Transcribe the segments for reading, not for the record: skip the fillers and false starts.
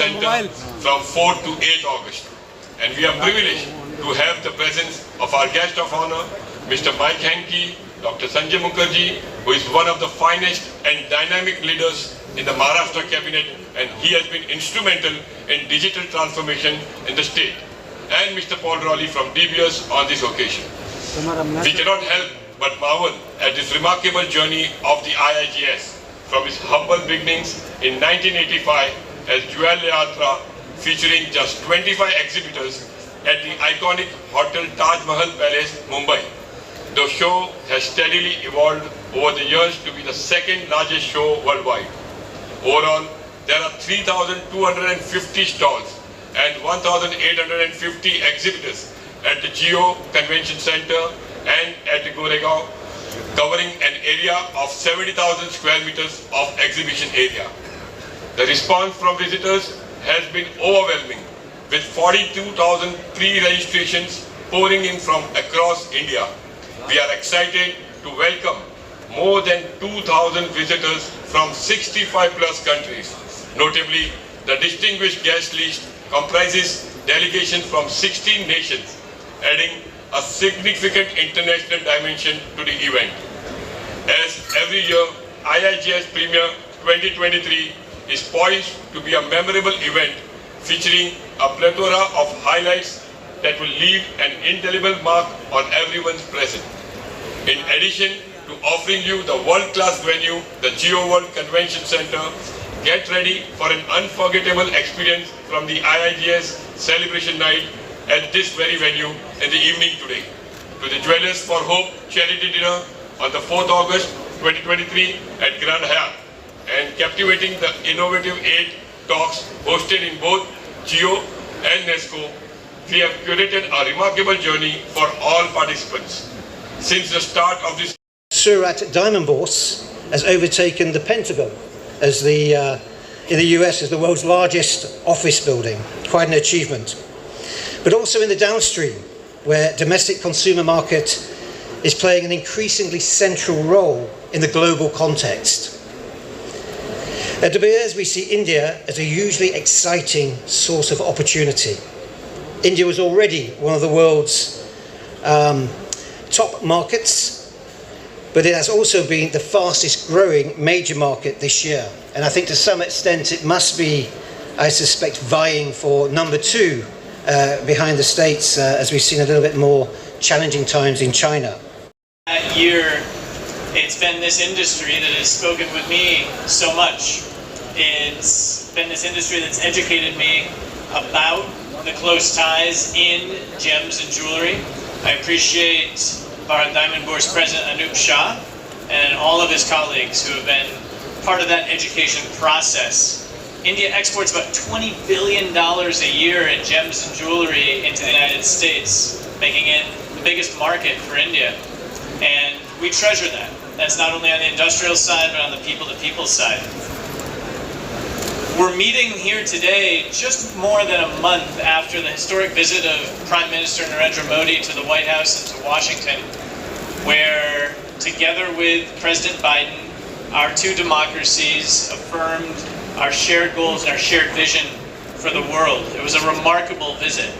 Center from 4th to 8th August. And we are privileged to have the presence of our guest of honor, Mr. Mike Henke, Dr. Sanjay Mukherjee, who is one of the finest and dynamic leaders in the Maharashtra cabinet, and he has been instrumental in digital transformation in the state, and Mr. Paul Rowley from DBS on this occasion. We cannot help but marvel at this remarkable journey of the IIGS from its humble beginnings in 1985 as Jewellery featuring just 25 exhibitors at the iconic Hotel Taj Mahal Palace, Mumbai. The show has steadily evolved over the years to be the second largest show worldwide. Overall, there are 3,250 stalls and 1,850 exhibitors at the Geo Convention Center and at the Goregaon, covering an area of 70,000 square meters of exhibition area. The response from visitors has been overwhelming, with 42,000 pre-registrations pouring in from across India. We are excited to welcome more than 2,000 visitors from 65 plus countries. Notably, the distinguished guest list comprises delegations from 16 nations, adding a significant international dimension to the event. As every year, IIGS Premier 2023 is poised to be a memorable event featuring a plethora of highlights that will leave an indelible mark on everyone's present. In addition to offering you the world-class venue, the Geo World Convention Center, get ready for an unforgettable experience from the IIGS Celebration Night at this very venue in the evening today. To the Jewelers for Hope Charity Dinner on the 4th August 2023 at Grand Hyatt, and captivating the innovative 8 talks hosted in both Geo and NESCO, we have curated a remarkable journey for all participants. Since the start of this, Surat Diamond Bourse has overtaken the Pentagon as in the US as the world's largest office building. Quite an achievement. But also in the downstream, where domestic consumer market is playing an increasingly central role in the global context. At De Beers, we see India as a hugely exciting source of opportunity. India was already one of the world's top markets, but it has also been the fastest growing major market this year. And I think to some extent it must be, I suspect, vying for number 2 behind the States, as we've seen a little bit more challenging times in China. That year, it's been this industry that has spoken with me so much. It's been this industry that's educated me about the close ties in gems and jewelry. I appreciate Bharat Diamond Bourse President Anup Shah and all of his colleagues who have been part of that education process. India exports about $20 billion a year in gems and jewelry into the United States, making it the biggest market for India. And we treasure that. That's not only on the industrial side, but on the people-to-people side. We're meeting here today just more than a month after the historic visit of Prime Minister Narendra Modi to the White House and to Washington, where together with President Biden, our two democracies affirmed our shared goals and our shared vision for the world. It was a remarkable visit.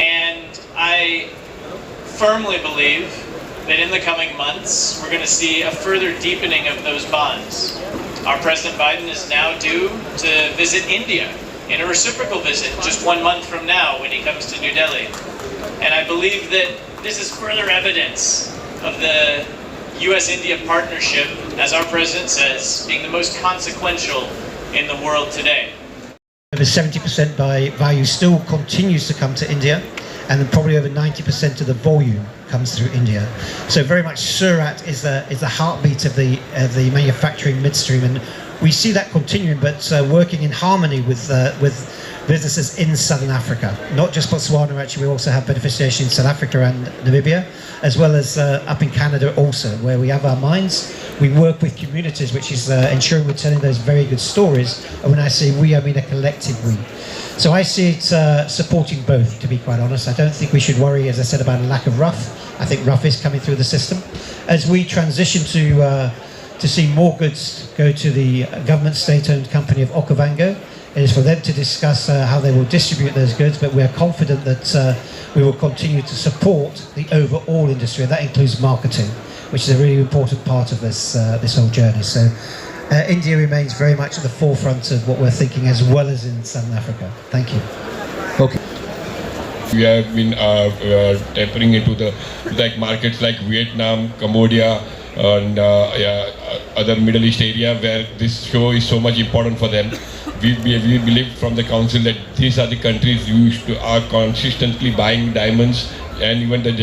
And I firmly believe that in the coming months, we're going to see a further deepening of those bonds. Our President Biden is now due to visit India in a reciprocal visit just 1 month from now when he comes to New Delhi. And I believe that this is further evidence of the US-India partnership, as our President says, being the most consequential in the world today. Over 70% by value still continues to come to India, and then probably over 90% of the volume comes through India. So very much Surat is the heartbeat of the manufacturing midstream, and we see that continuing, but working in harmony with businesses in Southern Africa. Not just Botswana, actually, we also have beneficiation in South Africa and Namibia, as well as up in Canada also, where we have our mines. We work with communities, which is ensuring we're telling those very good stories. And when I say we, I mean a collective we. So I see it supporting both, to be quite honest. I don't think we should worry, as I said, about a lack of rough. I think rough is coming through the system. As we transition to see more goods go to the government state-owned company of Okavango, It is for them to discuss how they will distribute those goods, but we are confident that we will continue to support the overall industry, and that includes marketing, which is a really important part of this whole journey. So India remains very much at the forefront of what we're thinking, as well as in Southern Africa. Thank you. Okay. We have been tapping into the markets like Vietnam, Cambodia, and other Middle East area where this show is so much important for them. We believe from the council that these are the countries are consistently buying diamonds and even the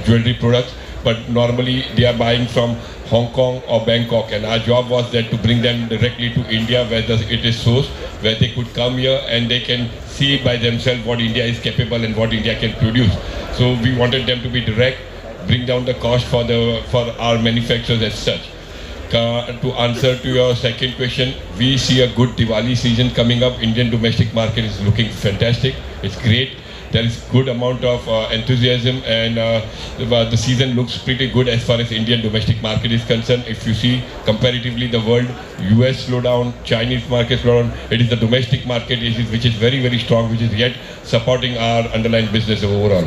jewelry products, but normally they are buying from Hong Kong or Bangkok, and our job was that to bring them directly to India where it is sourced, where they could come here and they can see by themselves what India is capable and what India can produce. So we wanted them to be direct, bring down the cost for our manufacturers as such. To answer to your second question, we see a good Diwali season coming up. Indian domestic market is looking fantastic. It's great. There is good amount of enthusiasm, and the season looks pretty good as far as Indian domestic market is concerned. If you see comparatively the world, US slowdown, Chinese market slowdown, it is the domestic market which is very, very strong, which is yet supporting our underlying business overall.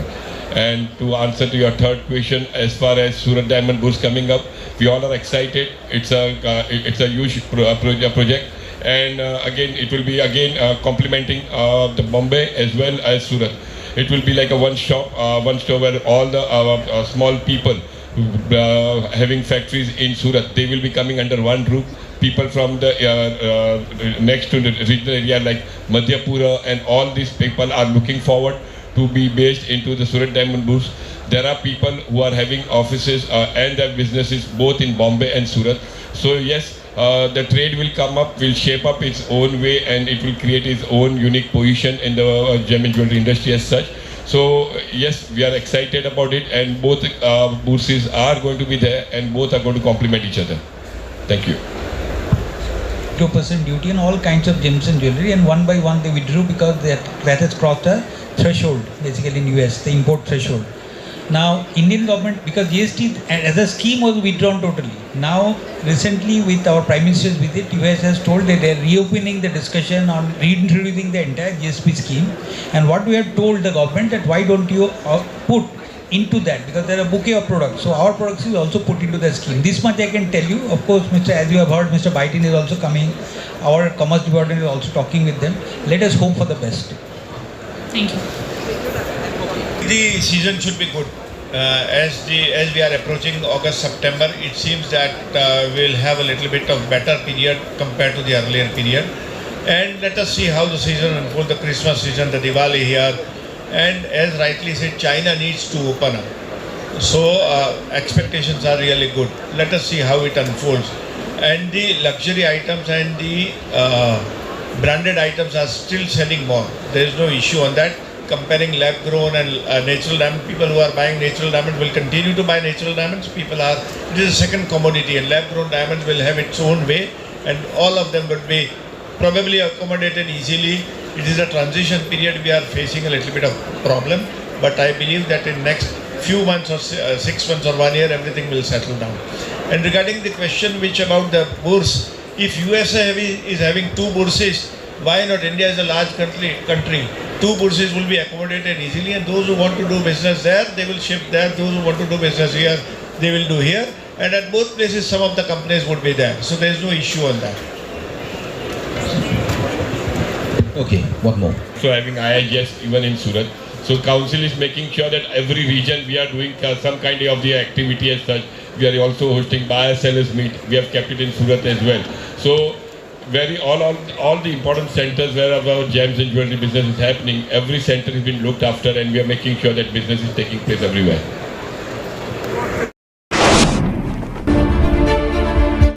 And to answer to your third question, as far as Surat Diamond Bourse coming up, we all are excited. It's a huge project, and again it will be complementing the Bombay as well as Surat. It will be like a one store where all the small people having factories in Surat, they will be coming under one roof. People from the next to the regional area like Madhyapura and all these people are looking forward to be based into the Surat Diamond Bourse. There are people who are having offices and their businesses both in Bombay and Surat. So yes, the trade will come up, will shape up its own way, and it will create its own unique position in the gem and jewelry industry as such. So yes, we are excited about it, and both bourses are going to be there, and both are going to complement each other. Thank you. 2% duty on all kinds of gems and jewelry, and one by one they withdrew because that has crossed a threshold, basically in US, the import threshold. Now, Indian government, because GST as a scheme was withdrawn totally. Now, recently with our Prime Minister's visit, US has told that they are reopening the discussion on reintroducing the entire GSP scheme. And what we have told the government that why don't you put into that, because there are a bouquet of products. So our products is also put into the scheme. This much I can tell you. Of course, as you have heard, Mr. Biden is also coming. Our Commerce Department is also talking with them. Let us hope for the best. Thank you. The season should be good. As we are approaching August, September, it seems that we'll have a little bit of better period compared to the earlier period. And let us see how the season unfolds, the Christmas season, the Diwali here. And as rightly said, China needs to open up. So expectations are really good. Let us see how it unfolds. And the luxury items and the branded items are still selling more. There is no issue on that. Comparing lab grown and natural diamond, people who are buying natural diamond will continue to buy natural diamonds. It is a second commodity, and lab grown diamonds will have its own way, and all of them would be probably accommodated easily. It is a transition period. We are facing a little bit of problem, but I believe that in next few months or 6 months or 1 year, everything will settle down. And regarding the question which about the bourse, if USA is having 2 bourses, why not? India is a large country. 2 bourses will be accommodated easily, and those who want to do business there, they will ship there. Those who want to do business here, they will do here. And at both places, some of the companies would be there. So there is no issue on that. Okay, one more. So having IIGS even in Surat. So council is making sure that every region we are doing some kind of the activity as such. We are also hosting buyer sellers meet. We have kept it in Surat as well. So all the important centers where our gems and jewelry business is happening, every center has been looked after, and we are making sure that business is taking place everywhere.